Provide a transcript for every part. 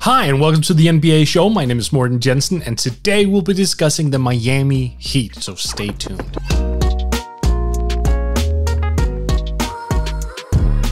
Hi, and welcome to the NBA show. My name is Morten Jensen, and today we'll be discussing the Miami Heat, so stay tuned.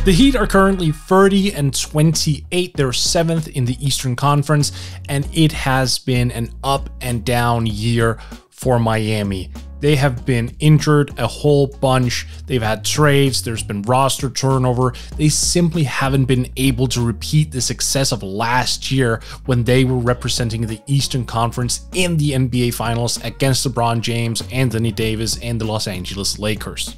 The Heat are currently 30-28. They're 7th in the Eastern Conference, and it has been an up and down year for Miami. They have been injured a whole bunch. They've had trades. There's been roster turnover. They simply haven't been able to repeat the success of last year when they were representing the Eastern Conference in the NBA Finals against LeBron James, Anthony Davis, and the Los Angeles Lakers.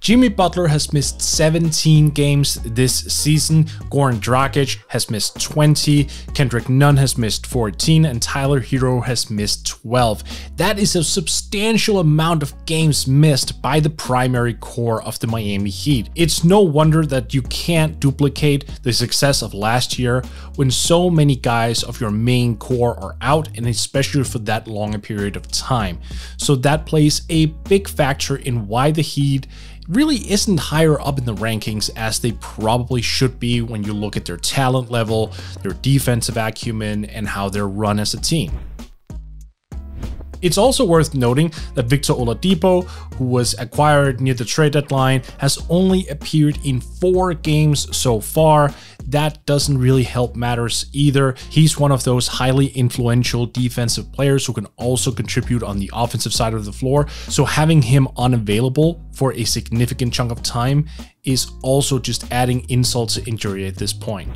Jimmy Butler has missed 17 games this season, Goran Dragic has missed 20, Kendrick Nunn has missed 14, and Tyler Hero has missed 12. That is a substantial amount of games missed by the primary core of the Miami Heat. It's no wonder that you can't duplicate the success of last year when so many guys of your main core are out, and especially for that long a period of time. So that plays a big factor in why the Heat really isn't higher up in the rankings as they probably should be when you look at their talent level, their defensive acumen, and how they're run as a team. It's also worth noting that Victor Oladipo, who was acquired near the trade deadline, has only appeared in 4 games so far. That doesn't really help matters either. He's one of those highly influential defensive players who can also contribute on the offensive side of the floor. So having him unavailable for a significant chunk of time is also just adding insult to injury at this point.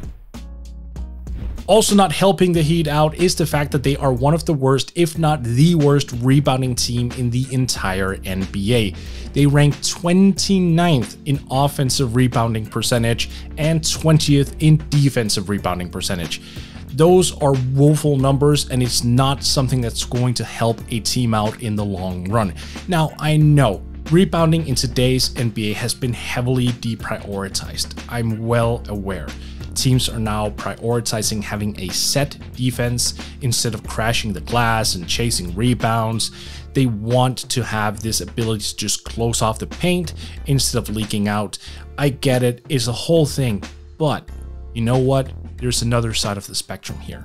Also not helping the Heat out is the fact that they are one of the worst, if not the worst, rebounding team in the entire NBA. They rank 29th in offensive rebounding percentage and 20th in defensive rebounding percentage. Those are woeful numbers, and it's not something that's going to help a team out in the long run. Now, I know rebounding in today's NBA has been heavily deprioritized. I'm well aware. Teams are now prioritizing having a set defense instead of crashing the glass and chasing rebounds. They want to have this ability to just close off the paint instead of leaking out. I get it, it's a whole thing, but you know what? There's another side of the spectrum here.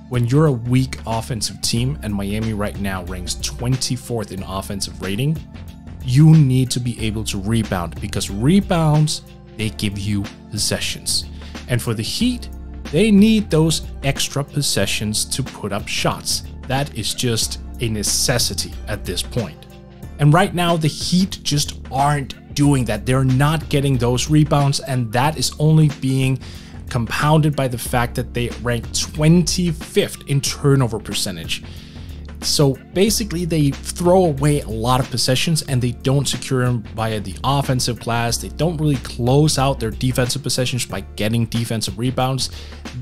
When you're a weak offensive team, and Miami right now ranks 24th in offensive rating, you need to be able to rebound, because rebounds, they give you possessions. And for the Heat, they need those extra possessions to put up shots. That is just a necessity at this point. And right now, the Heat just aren't doing that. They're not getting those rebounds, and that is only being compounded by the fact that they rank 25th in turnover percentage. So basically, they throw away a lot of possessions and they don't secure them via the offensive glass. They don't really close out their defensive possessions by getting defensive rebounds.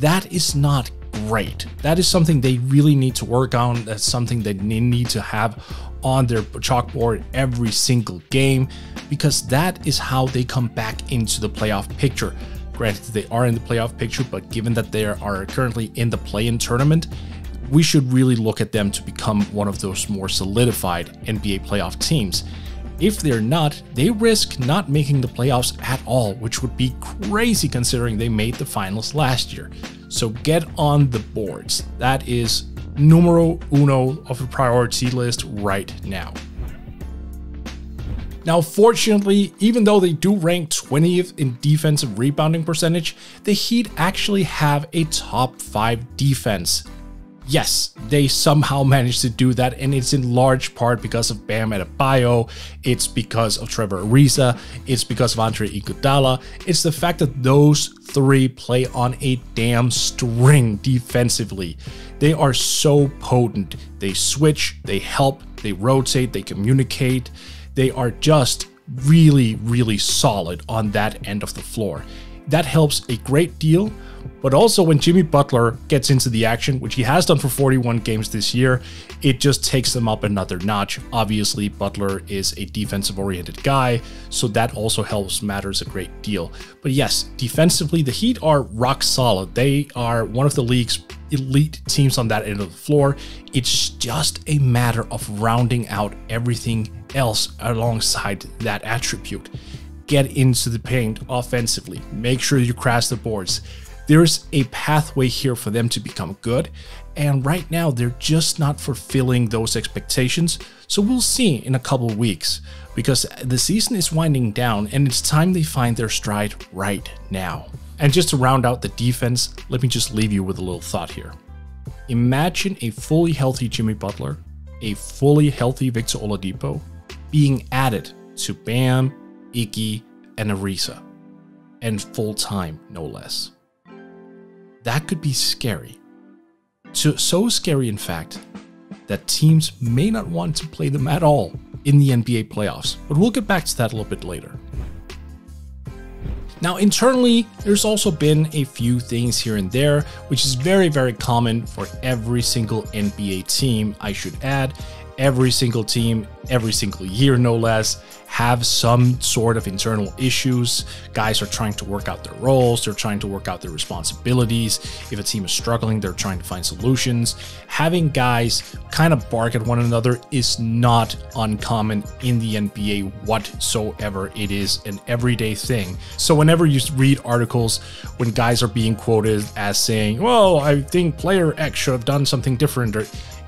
That is not great. That is something they really need to work on. That's something they need to have on their chalkboard every single game, because that is how they come back into the playoff picture. Granted, they are in the playoff picture, but given that they are currently in the play-in tournament, we should really look at them to become one of those more solidified NBA playoff teams. If they're not, they risk not making the playoffs at all, which would be crazy considering they made the finals last year. So get on the boards. That is numero uno of a priority list right now. Now, fortunately, even though they do rank 20th in defensive rebounding percentage, the Heat actually have a top 5 defense. Yes, they somehow managed to do that, and it's in large part because of Bam Adebayo, it's because of Trevor Ariza, it's because of Andre Iguodala. It's the fact that those 3 play on a damn string defensively. They are so potent. They switch, they help, they rotate, they communicate. They are just really, really solid on that end of the floor. That helps a great deal. But also when Jimmy Butler gets into the action, which he has done for 41 games this year, it just takes them up another notch. Obviously, Butler is a defensive-oriented guy, so that also helps matters a great deal. But yes, defensively, the Heat are rock solid. They are one of the league's elite teams on that end of the floor. It's just a matter of rounding out everything else alongside that attribute. Get into the paint offensively. Make sure you crash the boards. There's a pathway here for them to become good, and right now they're just not fulfilling those expectations. So we'll see in a couple weeks, because the season is winding down and it's time they find their stride right now. And just to round out the defense, let me just leave you with a little thought here. Imagine a fully healthy Jimmy Butler, a fully healthy Victor Oladipo being added to Bam, Iggy, and Ariza, and full time, no less. That could be scary. So scary, in fact, that teams may not want to play them at all in the NBA playoffs, but we'll get back to that a little bit later. Now, internally, there's also been a few things here and there, which is very, very common for every single NBA team, I should add. Every single team, every single year, no less, have some sort of internal issues. Guys are trying to work out their roles. They're trying to work out their responsibilities. If a team is struggling, they're trying to find solutions. Having guys kind of bark at one another is not uncommon in the NBA whatsoever. It is an everyday thing. So whenever you read articles when guys are being quoted as saying, well, I think player X should have done something different, or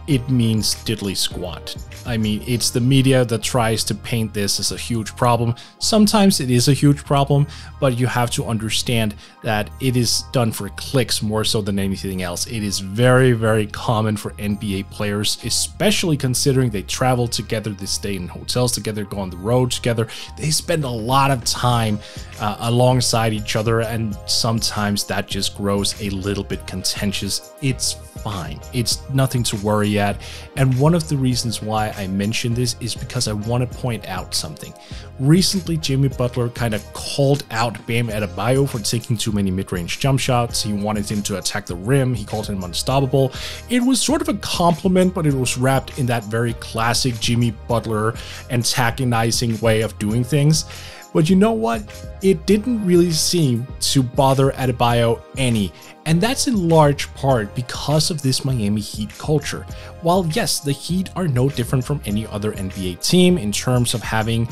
it means diddly squat. I mean, it's the media that tries to paint this as a huge problem. Sometimes it is a huge problem, but you have to understand that it is done for clicks more so than anything else. It is very, very common for NBA players, especially considering they travel together, they stay in hotels together, go on the road together. They spend a lot of time alongside each other, and sometimes that just grows a little bit contentious. It's fine. It's nothing to worry at. And one of the reasons why I mention this is because I want to point out something. Recently, Jimmy Butler kind of called out Bam Adebayo for taking too many mid-range jump shots. He wanted him to attack the rim. He called him unstoppable. It was sort of a compliment, but it was wrapped in that very classic Jimmy Butler antagonizing way of doing things. But you know what? It didn't really seem to bother Adebayo any. And that's in large part because of this Miami Heat culture. While yes, the Heat are no different from any other NBA team in terms of having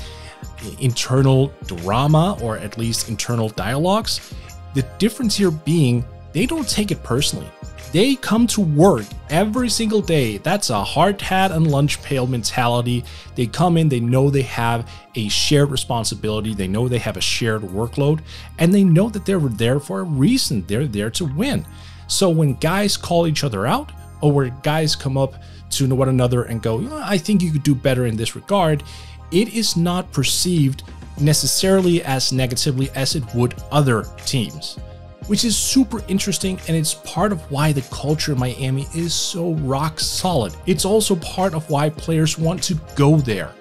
internal drama, or at least internal dialogues, the difference here being they don't take it personally. They come to work every single day. That's a hard hat and lunch pail mentality. They come in, they know they have a shared responsibility. They know they have a shared workload, and they know that they're there for a reason. They're there to win. So when guys call each other out, or where guys come up to one another and go, I think you could do better in this regard, it is not perceived necessarily as negatively as it would other teams, which is super interesting, and it's part of why the culture in Miami is so rock solid. It's also part of why players want to go there.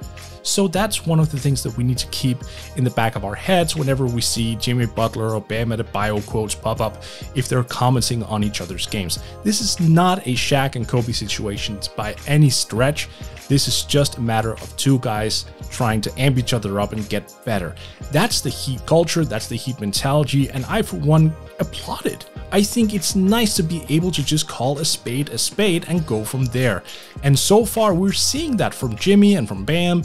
So that's one of the things that we need to keep in the back of our heads whenever we see Jimmy Butler or Bam Adebayo quotes pop up if they're commenting on each other's games. This is not a Shaq and Kobe situation by any stretch. This is just a matter of two guys trying to amp each other up and get better. That's the Heat culture, that's the Heat mentality, and I, for one, applaud it. I think it's nice to be able to just call a spade and go from there. And so far, we're seeing that from Jimmy and from Bam,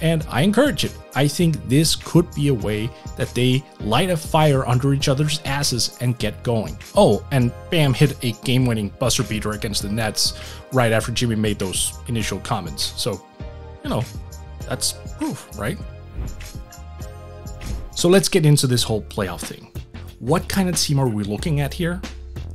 and I encourage it. I think this could be a way that they light a fire under each other's asses and get going. Oh, and Bam hit a game-winning buzzer beater against the Nets right after Jimmy made those initial comments. So, you know, that's proof, right? So let's get into this whole playoff thing. What kind of team are we looking at here?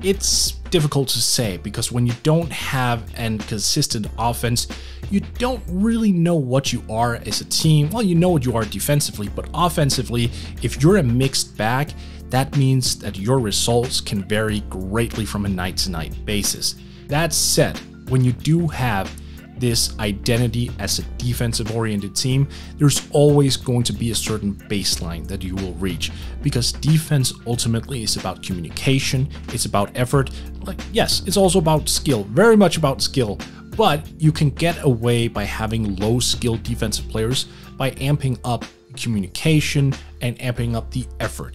It's difficult to say, because when you don't have a consistent offense, you don't really know what you are as a team. Well, you know what you are defensively, but offensively, if you're a mixed bag, that means that your results can vary greatly from a night-to-night basis. That said, when you do have this identity as a defensive-oriented team, there's always going to be a certain baseline that you will reach, because defense ultimately is about communication, it's about effort. Like, yes, it's also about skill, very much about skill, but you can get away by having low-skilled defensive players by amping up communication and amping up the effort.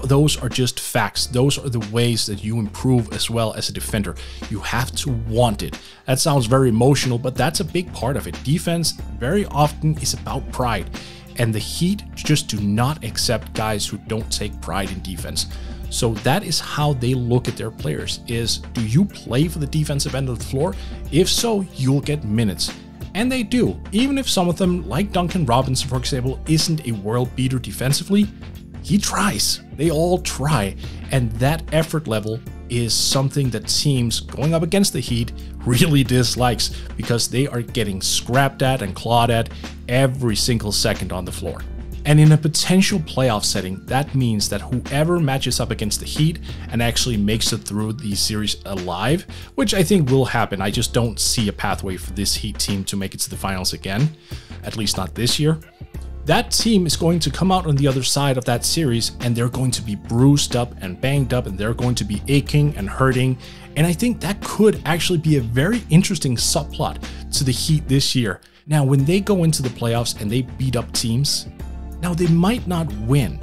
Those are just facts. Those are the ways that you improve as well as a defender. You have to want it. That sounds very emotional, but that's a big part of it. Defense very often is about pride, and the Heat just do not accept guys who don't take pride in defense. So that is how they look at their players, is do you play for the defensive end of the floor? If so, you'll get minutes. And they do, even if some of them, like Duncan Robinson for example, isn't a world beater defensively, he tries. They all try. And that effort level is something that teams going up against the Heat really dislikes, because they are getting scrapped at and clawed at every single second on the floor. And in a potential playoff setting, that means that whoever matches up against the Heat and actually makes it through the series alive, which I think will happen, I just don't see a pathway for this Heat team to make it to the finals again, at least not this year. That team is going to come out on the other side of that series, and they're going to be bruised up and banged up, and they're going to be aching and hurting. And I think that could actually be a very interesting subplot to the Heat this year. Now, when they go into the playoffs and they beat up teams, now they might not win,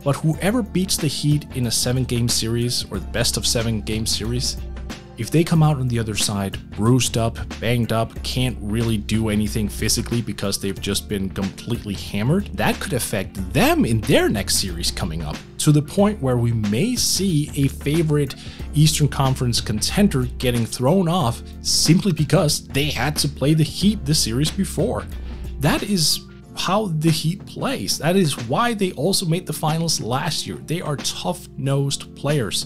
but whoever beats the Heat in a 7-game series or the best of 7-game series, if they come out on the other side bruised up, banged up, can't really do anything physically because they've just been completely hammered, that could affect them in their next series coming up, to the point where we may see a favorite Eastern Conference contender getting thrown off simply because they had to play the Heat the series before. That is how the Heat plays. That is why they also made the finals last year. They are tough-nosed players.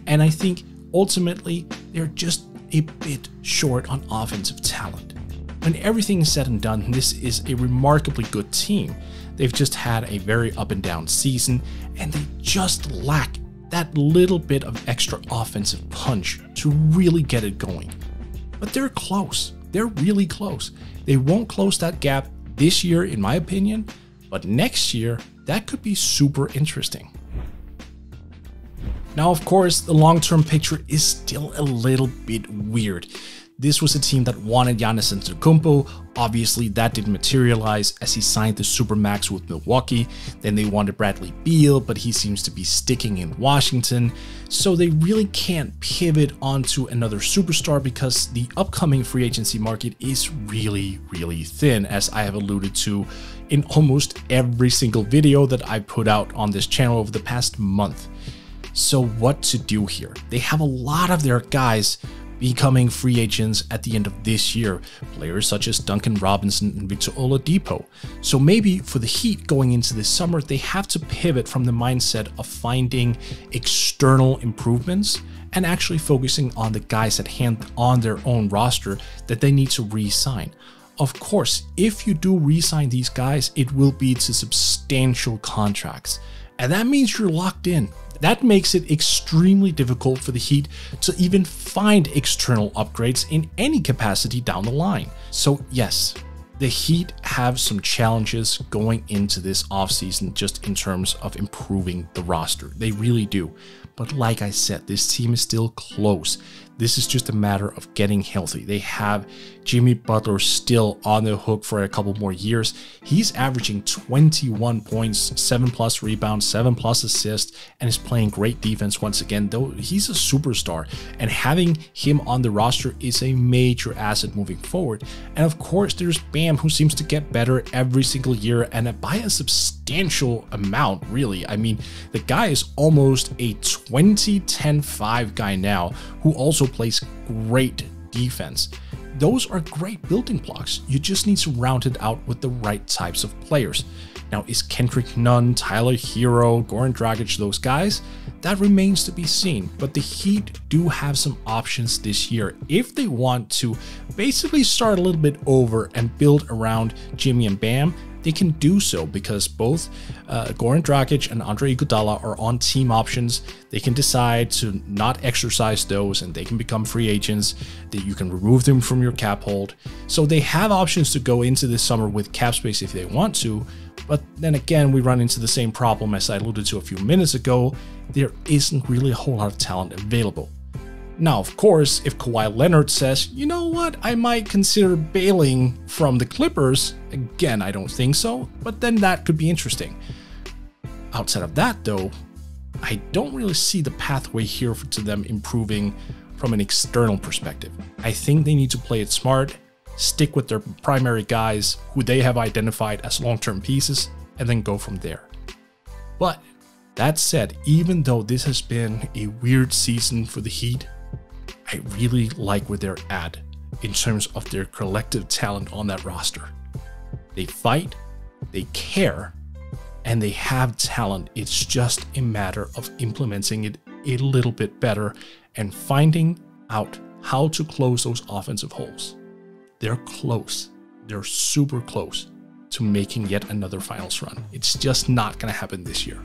And I think ultimately they're just a bit short on offensive talent. When everything is said and done, this is a remarkably good team. They've just had a very up and down season, and they just lack that little bit of extra offensive punch to really get it going. But they're close. They're really close. They won't close that gap this year, in my opinion, but next year, that could be super interesting. Now, of course, the long-term picture is still a little bit weird. This was a team that wanted Giannis Antetokounmpo. Obviously, that didn't materialize as he signed the Supermax with Milwaukee. Then they wanted Bradley Beal, but he seems to be sticking in Washington. So they really can't pivot onto another superstar because the upcoming free agency market is really, really thin, as I have alluded to in almost every single video that I put out on this channel over the past month. So what to do here? They have a lot of their guys becoming free agents at the end of this year, players such as Duncan Robinson and Victor Oladipo. So maybe for the Heat going into this summer, they have to pivot from the mindset of finding external improvements and actually focusing on the guys at hand on their own roster that they need to re-sign. Of course, if you do re-sign these guys, it will be to substantial contracts, and that means you're locked in. That makes it extremely difficult for the Heat to even find external upgrades in any capacity down the line. So yes, the Heat have some challenges going into this offseason just in terms of improving the roster. They really do. But like I said, this team is still close. This is just a matter of getting healthy. They have Jimmy Butler still on the hook for a couple more years. He's averaging 21 points, 7+ rebounds, 7+ assists, and is playing great defense once again, though he's a superstar. And having him on the roster is a major asset moving forward. And of course, there's Bam, who seems to get better every single year, and by a substantial amount, really. I mean, the guy is almost a 20-10-5 guy now, who also plays great defense. Those are great building blocks. You just need to round it out with the right types of players. Now, is Kendrick Nunn, Tyler Hero, Goran Dragic those guys? That remains to be seen, but the Heat do have some options this year if they want to basically start a little bit over and build around Jimmy and Bam. They can do so because both Goran Dragic and Andre Iguodala are on team options. They can decide to not exercise those and they can become free agents. That you can remove them from your cap hold. So they have options to go into this summer with cap space if they want to. But then again, we run into the same problem as I alluded to a few minutes ago. There isn't really a whole lot of talent available. Now, of course, if Kawhi Leonard says, you know what, I might consider bailing from the Clippers, again, I don't think so, but then that could be interesting. Outside of that, though, I don't really see the pathway here to them improving from an external perspective. I think they need to play it smart, stick with their primary guys who they have identified as long-term pieces, and then go from there. But That said, even though this has been a weird season for the Heat, I really like where they're at in terms of their collective talent on that roster. They fight, they care, and they have talent. It's just a matter of implementing it a little bit better and finding out how to close those offensive holes. They're close. They're super close to making yet another finals run. It's just not going to happen this year.